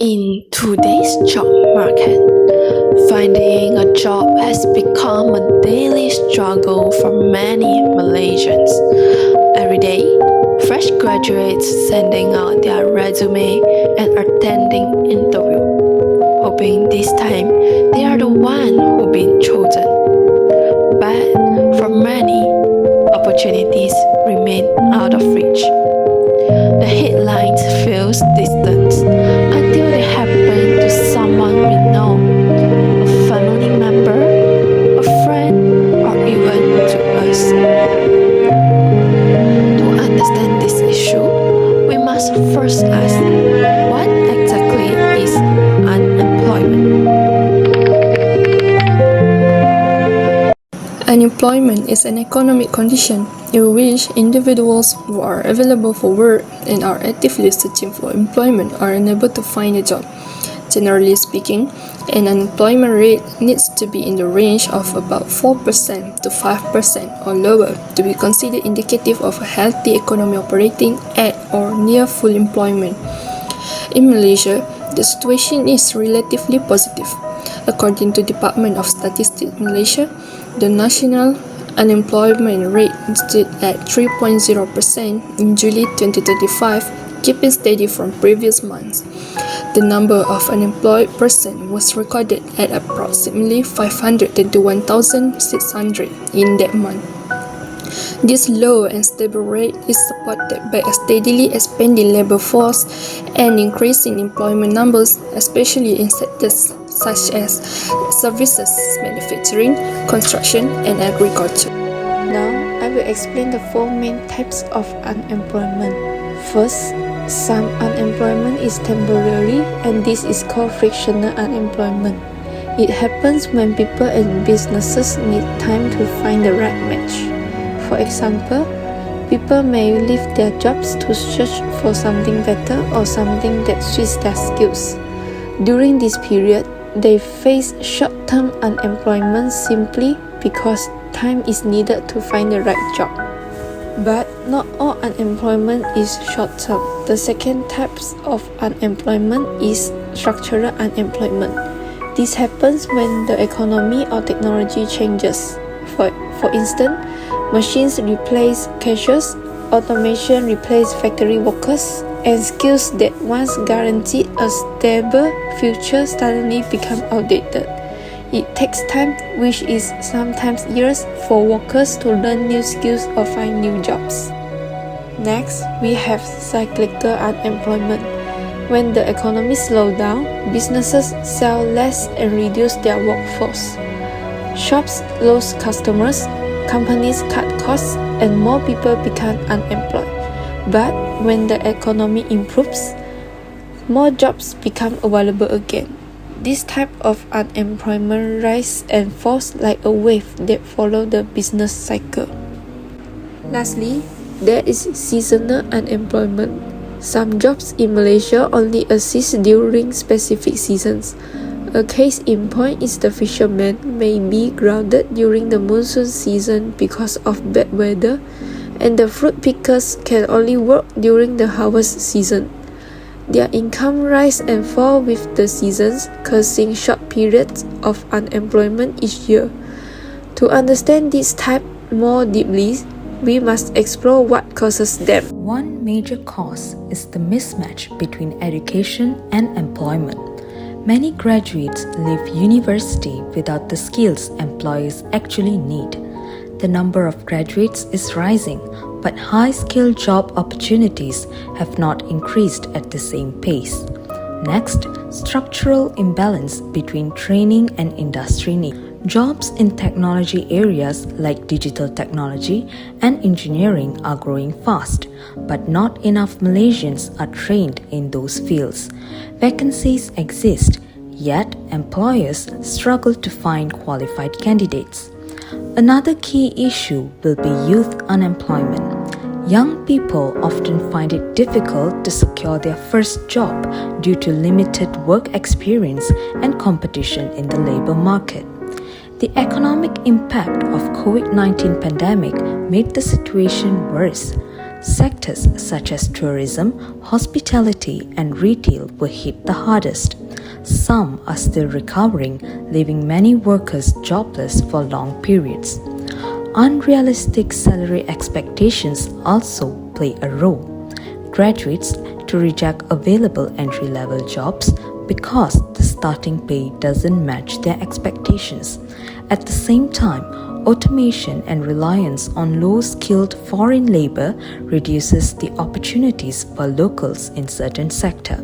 In today's job market, finding a job has become a daily struggle for many Malaysians. Every day, fresh graduates sending out their resume and attending interview, hoping this time they are the one who been chosen. But for many, opportunities remain out of reach. The headlines feels distant until they happen to someone we know, a family member, a friend, or even to us. To understand this issue, we must first ask, what exactly is unemployment? Unemployment is an economic condition in which individuals who are available for work and are actively searching for employment are unable to find a job. Generally speaking, an unemployment rate needs to be in the range of about 4% to 5% or lower to be considered indicative of a healthy economy operating at or near full employment. In Malaysia, the situation is relatively positive. According to Department of Statistics Malaysia, the national unemployment rate stood at 3.0% in July 2025, keeping steady from previous months. The number of unemployed persons was recorded at approximately 521,600 in that month. This low and stable rate is supported by a steadily expanding labor force and increasing employment numbers, especially in sectors such as services, manufacturing, construction, and agriculture. Now, I will explain the four main types of unemployment. First, some unemployment is temporary, and this is called frictional unemployment. It happens when people and businesses need time to find the right match. For example, people may leave their jobs to search for something better or something that suits their skills. During this period, they face short-term unemployment simply because time is needed to find the right job. But not all unemployment is short-term. The second type of unemployment is structural unemployment. This happens when the economy or technology changes. For instance, machines replace cashiers, automation replaces factory workers, and skills that once guaranteed a stable future suddenly become outdated. It takes time, which is sometimes years, for workers to learn new skills or find new jobs. Next, we have cyclical unemployment. When the economy slows down, businesses sell less and reduce their workforce. Shops lose customers, companies cut costs, and more people become unemployed. But when the economy improves, more jobs become available again. This type of unemployment rises and falls like a wave that follows the business cycle. Lastly, there is seasonal unemployment. Some jobs in Malaysia only exist during specific seasons. A case in point is the fishermen may be grounded during the monsoon season because of bad weather, and the fruit pickers can only work during the harvest season. Their income rise and fall with the seasons, causing short periods of unemployment each year. To understand this type more deeply, we must explore what causes them. One major cause is the mismatch between education and employment. Many graduates leave university without the skills employers actually need. The number of graduates is rising, but high-skilled job opportunities have not increased at the same pace. Next, structural imbalance between training and industry need. Jobs in technology areas like digital technology and engineering are growing fast, but not enough Malaysians are trained in those fields. Vacancies exist, yet employers struggle to find qualified candidates. Another key issue will be youth unemployment. Young people often find it difficult to secure their first job due to limited work experience and competition in the labor market. The economic impact of COVID-19 pandemic made the situation worse. Sectors such as tourism, hospitality, and retail were hit the hardest. Some are still recovering, leaving many workers jobless for long periods. Unrealistic salary expectations also play a role. Graduates to reject available entry-level jobs because the starting pay doesn't match their expectations. At the same time, automation and reliance on low-skilled foreign labor reduces the opportunities for locals in certain sectors.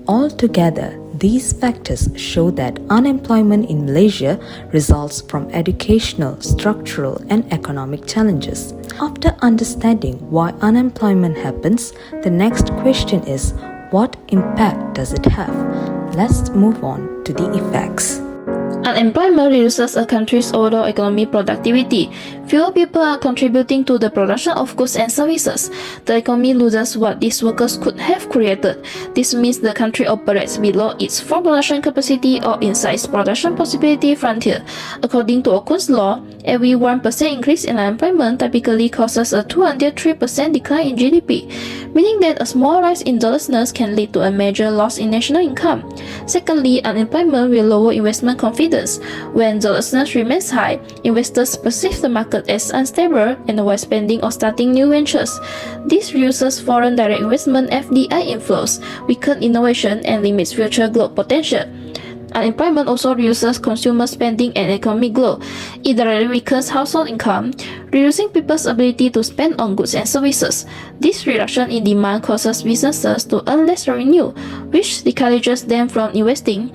Altogether, these factors show that unemployment in Malaysia results from educational, structural, and economic challenges. After understanding why unemployment happens, the next question is, what impact does it have? Let's move on to the effects. Unemployment reduces a country's overall economic productivity. Fewer people are contributing to the production of goods and services. The economy loses what these workers could have created. This means the country operates below its full production capacity or inside its production possibility frontier. According to Okun's law, every 1% increase in unemployment typically causes a 203% decline in GDP, meaning that a small rise in joblessness can lead to a major loss in national income. Secondly, unemployment will lower investment confidence. When joblessness remains high, investors perceive the market as unstable and avoid spending or starting new ventures. This reduces foreign direct investment (FDI) inflows, weakens innovation, and limits future growth potential. Unemployment also reduces consumer spending and economic growth. It directly weakens household income, reducing people's ability to spend on goods and services. This reduction in demand causes businesses to earn less revenue, which discourages them from investing.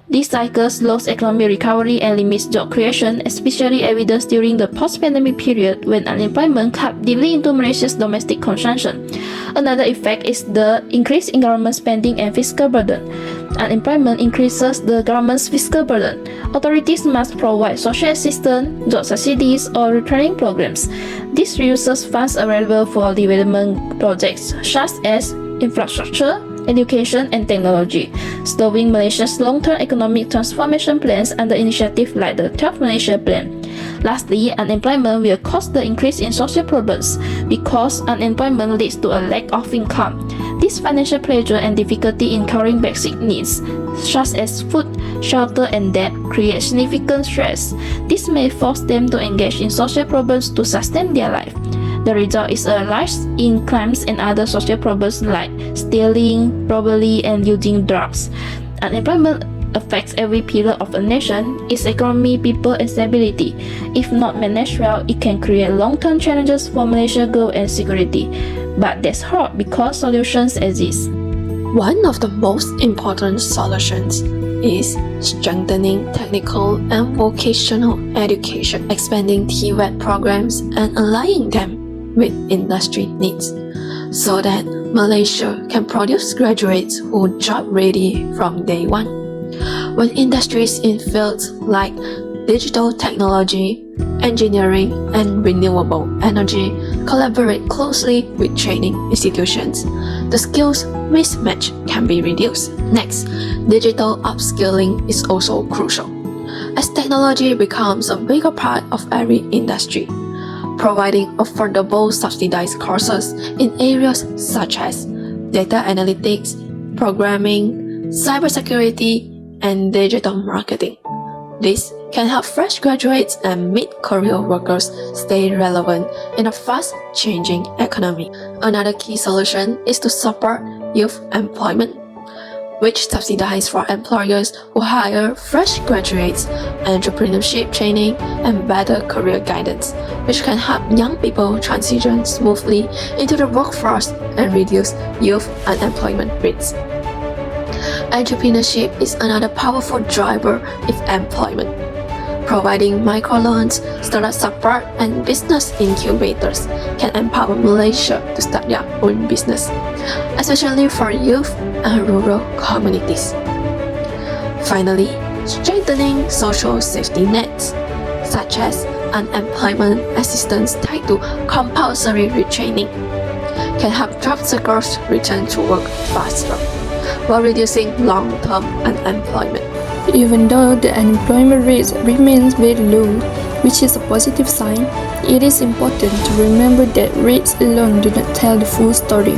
This cycle slows economic recovery and limits job creation, especially evident during the post-pandemic period when unemployment cut deeply into Malaysia's domestic consumption. Another effect is the increase in government spending and fiscal burden. Unemployment increases the government's fiscal burden. Authorities must provide social assistance, job subsidies, or retraining programs. This reduces funds available for development projects such as infrastructure, education, and technology, slowing Malaysia's long-term economic transformation plans under initiatives like the 12th Malaysia Plan. Lastly, unemployment will cause the increase in social problems because unemployment leads to a lack of income. This financial pressure and difficulty in covering basic needs, such as food, shelter, and debt, create significant stress. This may force them to engage in social problems to sustain their life. The result is a rise in crimes and other social problems like stealing, robbery, and using drugs. Unemployment affects every pillar of a nation, its economy, people, and stability. If not managed well, it can create long-term challenges for Malaysia's growth and security. But that's hard because solutions exist. One of the most important solutions is strengthening technical and vocational education, expanding TVET programs, and aligning them with industry needs, so that Malaysia can produce graduates who are job ready from day one. When industries in fields like digital technology, engineering, and renewable energy collaborate closely with training institutions, the skills mismatch can be reduced. Next, digital upskilling is also crucial, as technology becomes a bigger part of every industry. Providing affordable subsidized courses in areas such as data analytics, programming, cybersecurity, and digital marketing. This can help fresh graduates and mid-career workers stay relevant in a fast-changing economy. Another key solution is to support youth employment, which subsidize for employers who hire fresh graduates, entrepreneurship training, and better career guidance, which can help young people transition smoothly into the workforce and reduce youth unemployment rates. Entrepreneurship is another powerful driver of employment. Providing microloans, startup support, and business incubators can empower Malaysia to start their own business, especially for youth and rural communities. Finally, strengthening social safety nets, such as unemployment assistance tied to compulsory retraining, can help job seekers return to work faster, while reducing long-term unemployment. Even though the unemployment rate remains very low, which is a positive sign, it is important to remember that rates alone do not tell the full story.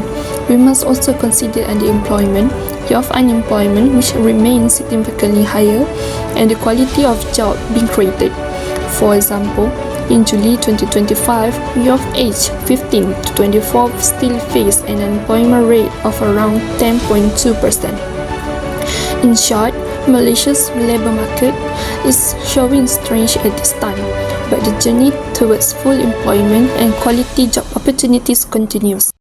We must also consider underemployment, youth unemployment, which remains significantly higher, and the quality of jobs being created. For example, in July 2025, youth aged 15 to 24 still face an unemployment rate of around 10.2%. In short, Malaysia's labour market is showing strength at this time, but the journey towards full employment and quality job opportunities continues.